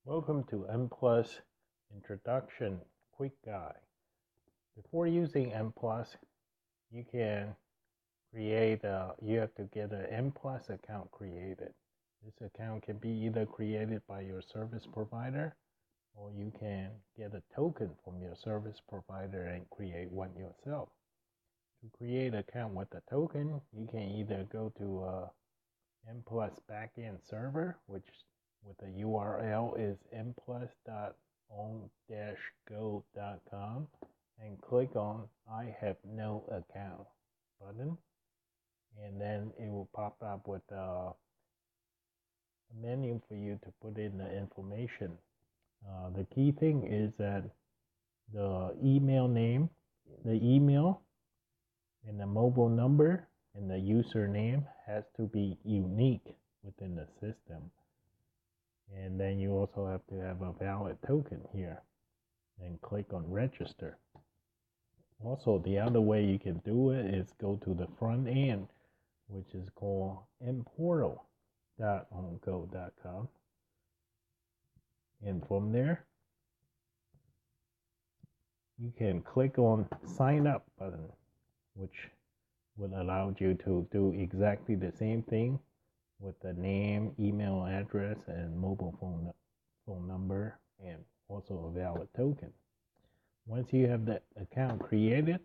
Welcome to M Plus Introduction Quick Guide. Before using M Plus, you can you have to get an M Plus account created. This account can be either created by your service provider or you can get a token from your service provider and create one yourself. To create an account with a token, you can either go to M Plus backend server, which with the URL is mplus.on-go.com, and click on I have no account button, and then it will pop up with a menu for you to put in the information. The key thing is that the email name, the email, and the mobile number and the username has to be unique within the system. And then you also have to have a valid token here and click on register. Also, the other way you can do it is go to the front end, which is called mportal.ongo.com. And from there, you can click on sign up button, which would allow you to do exactly the same thing with the name, email address, and mobile phone number, and also a valid token. Once you have the account created,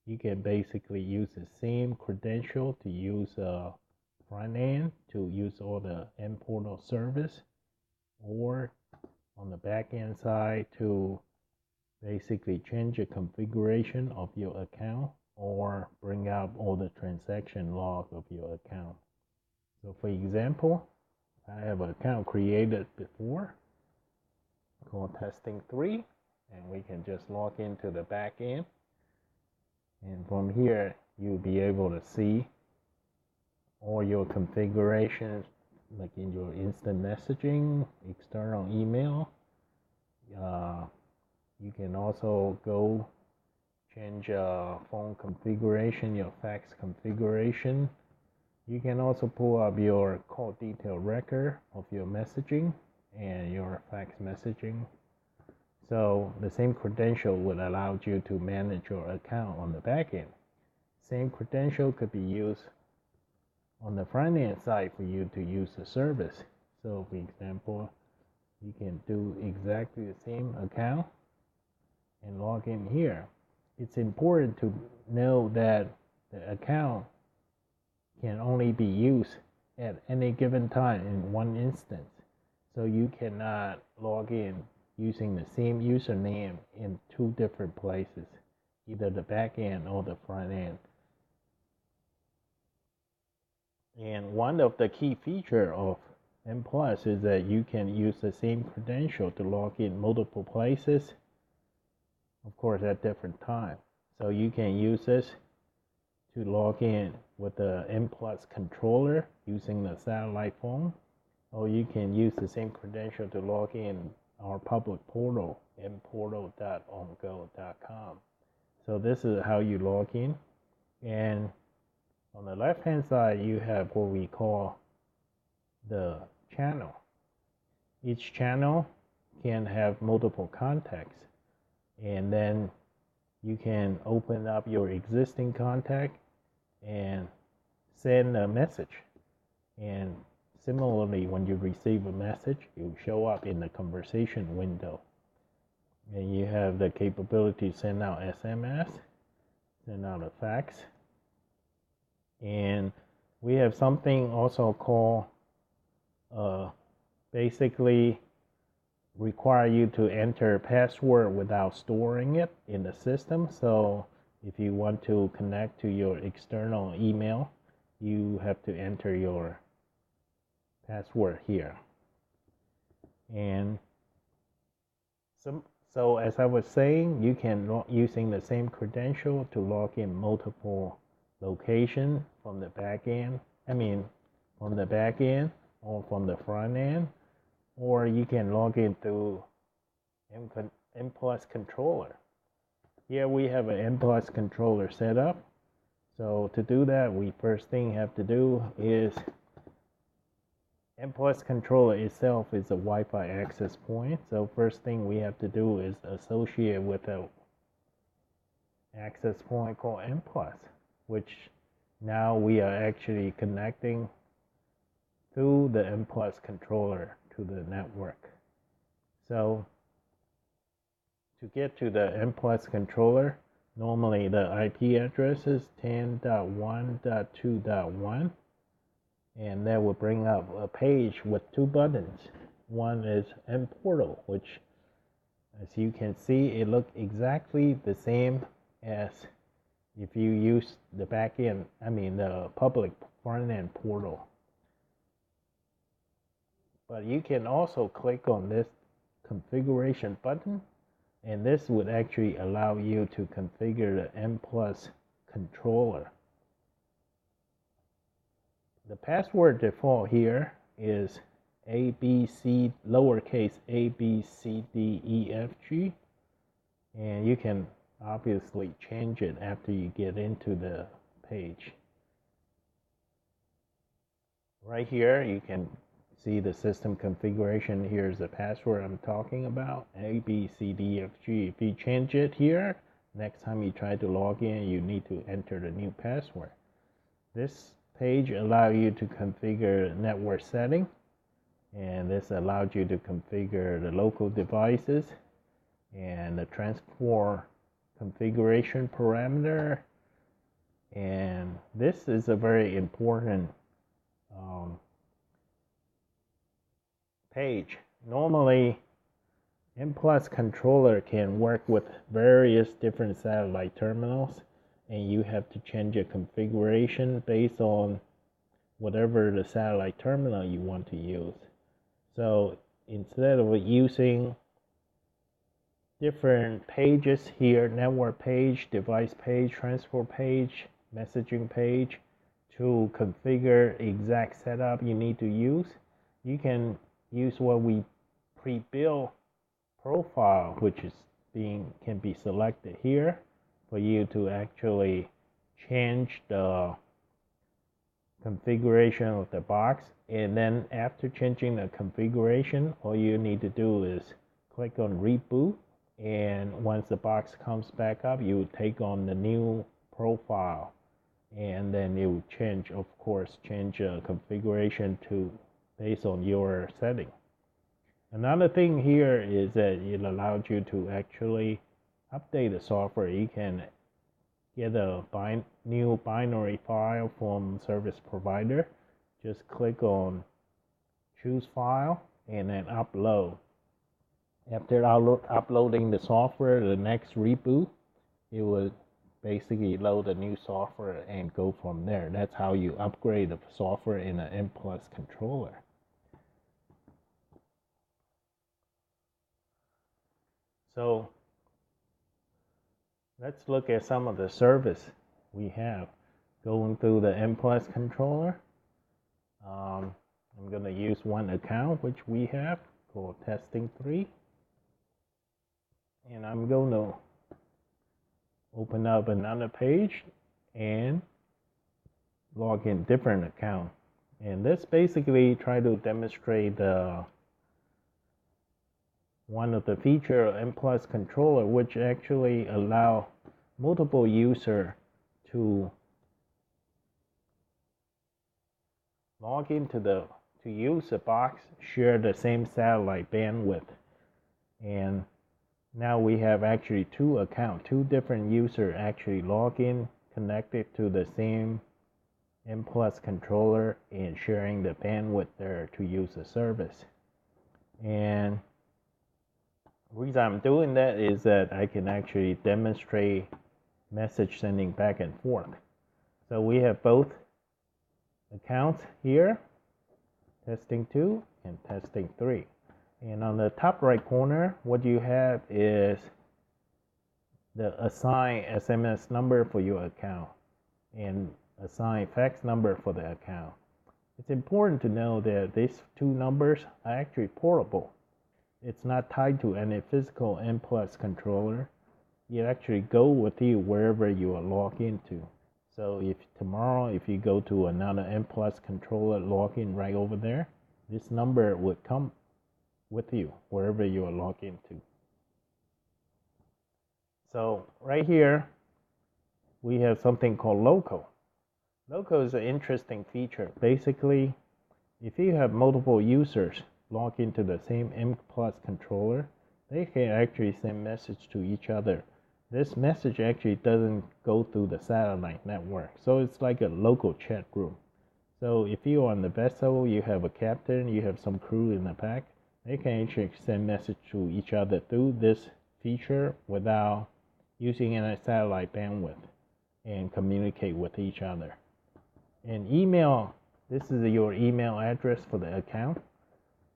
you can basically use the same credential to use front end to use all the mPortal service, or on the back end side to basically change the configuration of your account or bring up all the transaction log of your account. So for example, I have an account created before called testing3, and we can just log into the back end. And from here, you'll be able to see all your configurations, like in your instant messaging, external email. You can also go change phone configuration, your fax configuration. You can also pull up your call detail record of your messaging and your fax messaging. So the same credential would allow you to manage your account on the back end. Same credential could be used on the front end side for you to use the service. So for example, you can do exactly the same account and log in here. It's important to know that the account can only be used at any given time in one instance. So you cannot log in using the same username in two different places, either the back end or the front end. And one of the key features of M Plus is that you can use the same credential to log in multiple places, of course at different times. So you can use this to log in with the M Plus controller using the satellite phone, or you can use the same credential to log in our public portal, mportal.ongo.com. So this is how you log in. And on the left hand side, you have what we call the channel. Each channel can have multiple contacts, and then you can open up your existing contact and send a message. And similarly, when you receive a message, it will show up in the conversation window. And you have the capability to send out SMS, send out a fax. And we have something also called basically require you to enter password without storing it in the system. So if you want to connect to your external email, you have to enter your password here. And so as I was saying, you can using the same credential to log in multiple locations from the back end. From the back end or from the front end, or you can log in through M Plus controller. Here we have an M Plus controller set up. So to do that, we first thing have to do is M Plus controller itself is a Wi-Fi access point. So first thing we have to do is associate with a access point called M Plus, which now we are actually connecting through the M Plus controller to the network. So to get to the M Plus controller, normally the IP address is 10.1.2.1, and that will bring up a page with two buttons. One is M Portal, which, as you can see, it looks exactly the same as if you use the the public front-end portal. But you can also click on this configuration button, and this would actually allow you to configure the M Plus controller. The password default here is ABC, lowercase a, b, c, d, e, f, g, and you can obviously change it after you get into the page. Right here, you can see the system configuration. Here's the password I'm talking about, A, B, C, D, F, G. If you change it here, next time you try to log in, you need to enter the new password. This page allows you to configure network setting, and this allows you to configure the local devices and the transport configuration parameter. And this is a very important page. Normally, M Plus controller can work with various different satellite terminals, and you have to change your configuration based on whatever the satellite terminal you want to use. So instead of using different pages here, network page, device page, transport page, messaging page, to configure exact setup you need to use, you can use what we pre-built profile, which is can be selected here for you to actually change the configuration of the box. And then after changing the configuration, all you need to do is click on reboot, and once the box comes back up, you take on the new profile, and then it will change, of course, configuration to based on your setting. Another thing here is that it allows you to actually update the software. You can get a new binary file from service provider. Just click on choose file and then upload. After uploading the software, the next reboot, it will basically load the new software and go from there. That's how you upgrade the software in an M Plus controller. So let's look at some of the service we have going through the M Plus controller. I'm going to use one account which we have called Testing3, and I'm going to open up another page and log in different account. And this basically try to demonstrate one of the feature of M Plus controller, which actually allow multiple user to log into to use the box, share the same satellite bandwidth. And now we have actually two accounts, two different users actually log in, connected to the same M Plus controller and sharing the bandwidth there to use the service. And the reason I'm doing that is that I can actually demonstrate message sending back and forth. So we have both accounts here, Testing2 and Testing3. And on the top right corner, what you have is the assign SMS number for your account and assign fax number for the account. It's important to know that these two numbers are actually portable. It's not tied to any physical M Plus controller. It actually go with you wherever you are logged into. So if tomorrow, if you go to another M Plus controller, log in right over there, this number would come with you wherever you are logged into. So right here, we have something called local. Local is an interesting feature. Basically, if you have multiple users log into the same M+ controller, they can actually send message to each other. This message actually doesn't go through the satellite network, so it's like a local chat room. So if you're on the vessel, you have a captain, you have some crew in the back, they can actually send message to each other through this feature without using any satellite bandwidth and communicate with each other. And email, this is your email address for the account.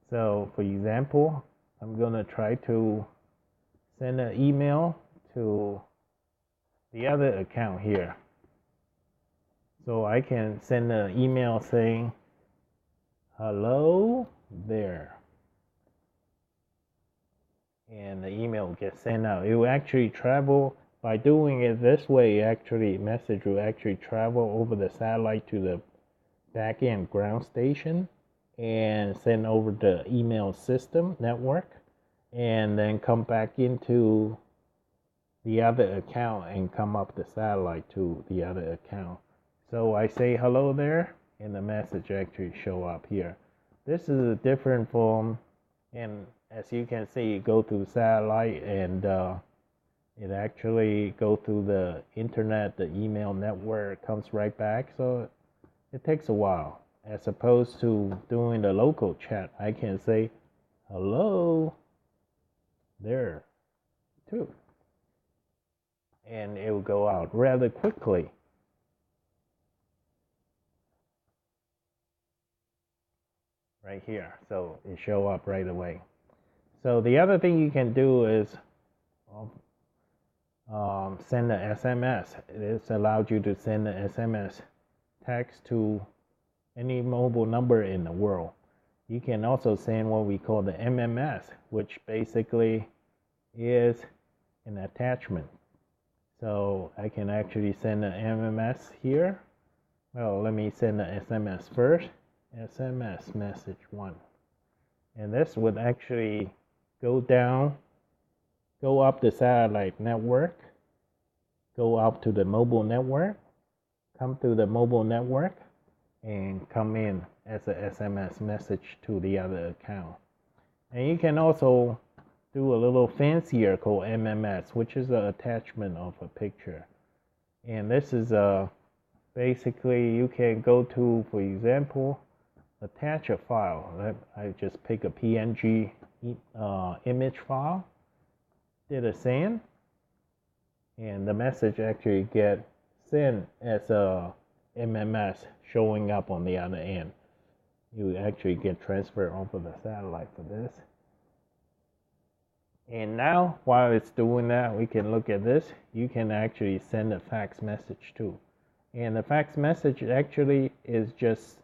So for example, I'm going to try to send an email to the other account here. So I can send an email saying, hello there. And the email gets sent out. It will actually travel, by doing it this way, actually message will actually travel over the satellite to the back-end ground station and send over the email system network and then come back into the other account and come up the satellite to the other account. So I say hello there and the message actually show up here. This is a different form, and as you can see, it go through satellite and it actually go through the internet, the email network, comes right back. So it takes a while. As opposed to doing the local chat, I can say hello there too. And it will go out rather quickly. Right here. So it show up right away. So the other thing you can do is send an SMS. It's allowed you to send an SMS text to any mobile number in the world. You can also send what we call the MMS, which basically is an attachment. So I can actually send an MMS here. Well, let me send an SMS first. SMS message 1. And this would actually go up the satellite network, go up to the mobile network, come through the mobile network, and come in as a SMS message to the other account. And you can also do a little fancier called MMS, which is an attachment of a picture. And this is basically you can go to, for example, attach a file. I just pick a PNG image file, did a send, and the message actually get sent as a MMS showing up on the other end. You actually get transferred over the satellite for this. And now, while it's doing that, we can look at this. You can actually send a fax message too. And the fax message actually is just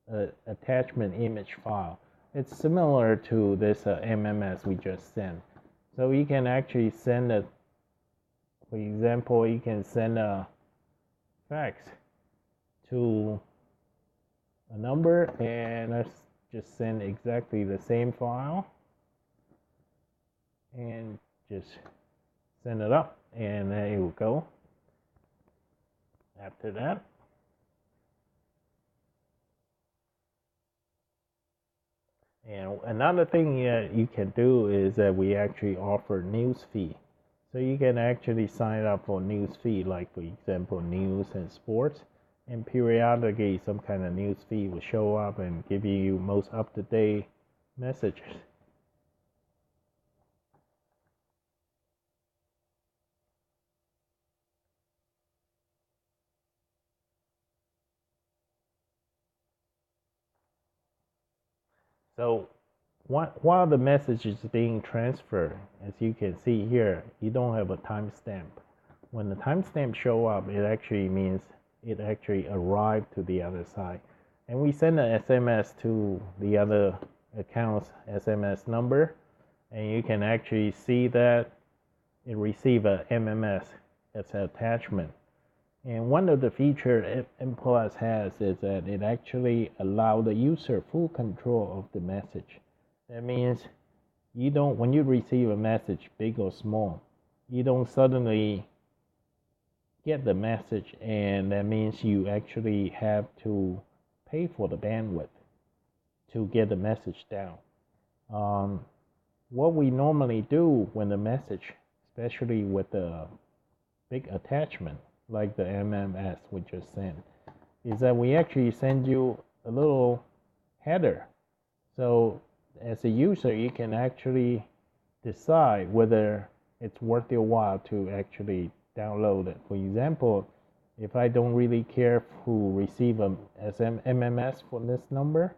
an attachment image file. It's similar to this MMS we just sent. So you can actually send a, for example, you can send a fax to a number, and let's just send exactly the same file and just send it up, and there you go. After that, and another thing that you can do is that we actually offer news feed. So you can actually sign up for news feed, like for example news and sports, and periodically some kind of news feed will show up and give you most up-to-date messages. So while the message is being transferred, as you can see here, you don't have a timestamp. When the timestamp show up, it actually means it actually arrived to the other side. And we send an SMS to the other account's SMS number, and you can actually see that it received a MMS as an attachment. And one of the features M Plus has is that it actually allows the user full control of the message. That means you don't, when you receive a message, big or small, you don't suddenly get the message, and that means you actually have to pay for the bandwidth to get the message down. What we normally do when the message, especially with a big attachment like the MMS we just sent, is that we actually send you a little header. So as a user, you can actually decide whether it's worth your while to actually download it. For example, if I don't really care who receive a MMS for this number,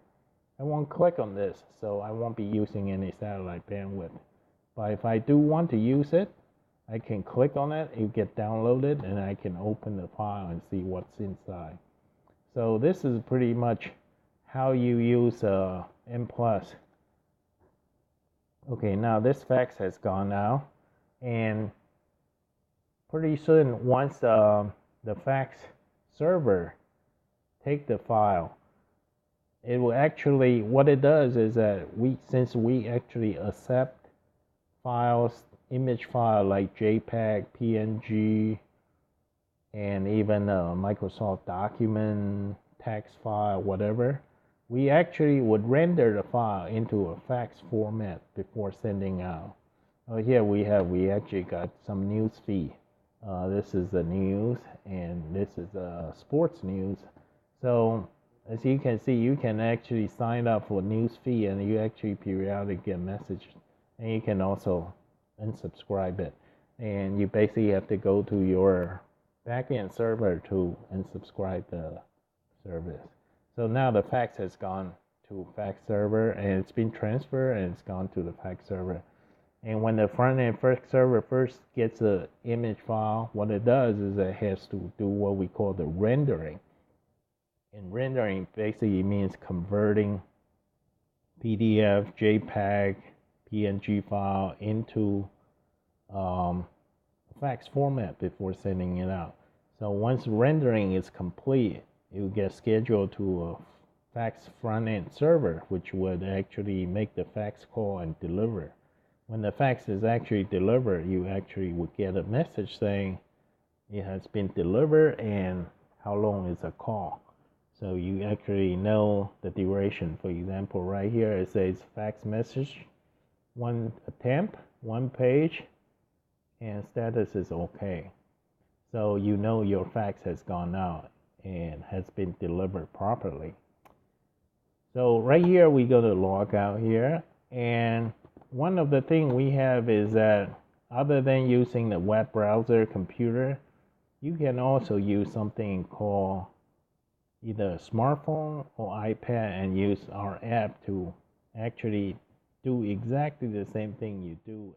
I won't click on this, so I won't be using any satellite bandwidth. But if I do want to use it, I can click on it, it get downloaded, and I can open the file and see what's inside. So this is pretty much how you use M+. Okay, now this fax has gone out, and pretty soon once the fax server take the file, it will actually, what it does is that since we actually accept files, image file like JPEG, PNG, and even a Microsoft document, text file, whatever, we actually would render the file into a fax format before sending out. Here we actually got some news feed. This is the news, and this is the sports news. So as you can see, you can actually sign up for news feed, and you actually periodically get messages, and you can also unsubscribe it. And you basically have to go to your backend server to unsubscribe the service. So now the fax has gone to fax server, and it's been transferred, and it's gone to the fax server. And when the front end fax server first gets the image file, what it does is it has to do what we call the rendering. And rendering basically means converting PDF, JPEG, PNG file into fax format before sending it out. So once rendering is complete, it will get scheduled to a fax front end server, which would actually make the fax call and deliver. When the fax is actually delivered, you actually would get a message saying it has been delivered and how long is the call. So you actually know the duration. For example, right here it says fax message, 1 attempt, 1 page, and status is okay. So you know your fax has gone out and has been delivered properly. So right here we go to log out here, and one of the things we have is that other than using the web browser computer, you can also use something called either a smartphone or iPad and use our app to actually do exactly the same thing you do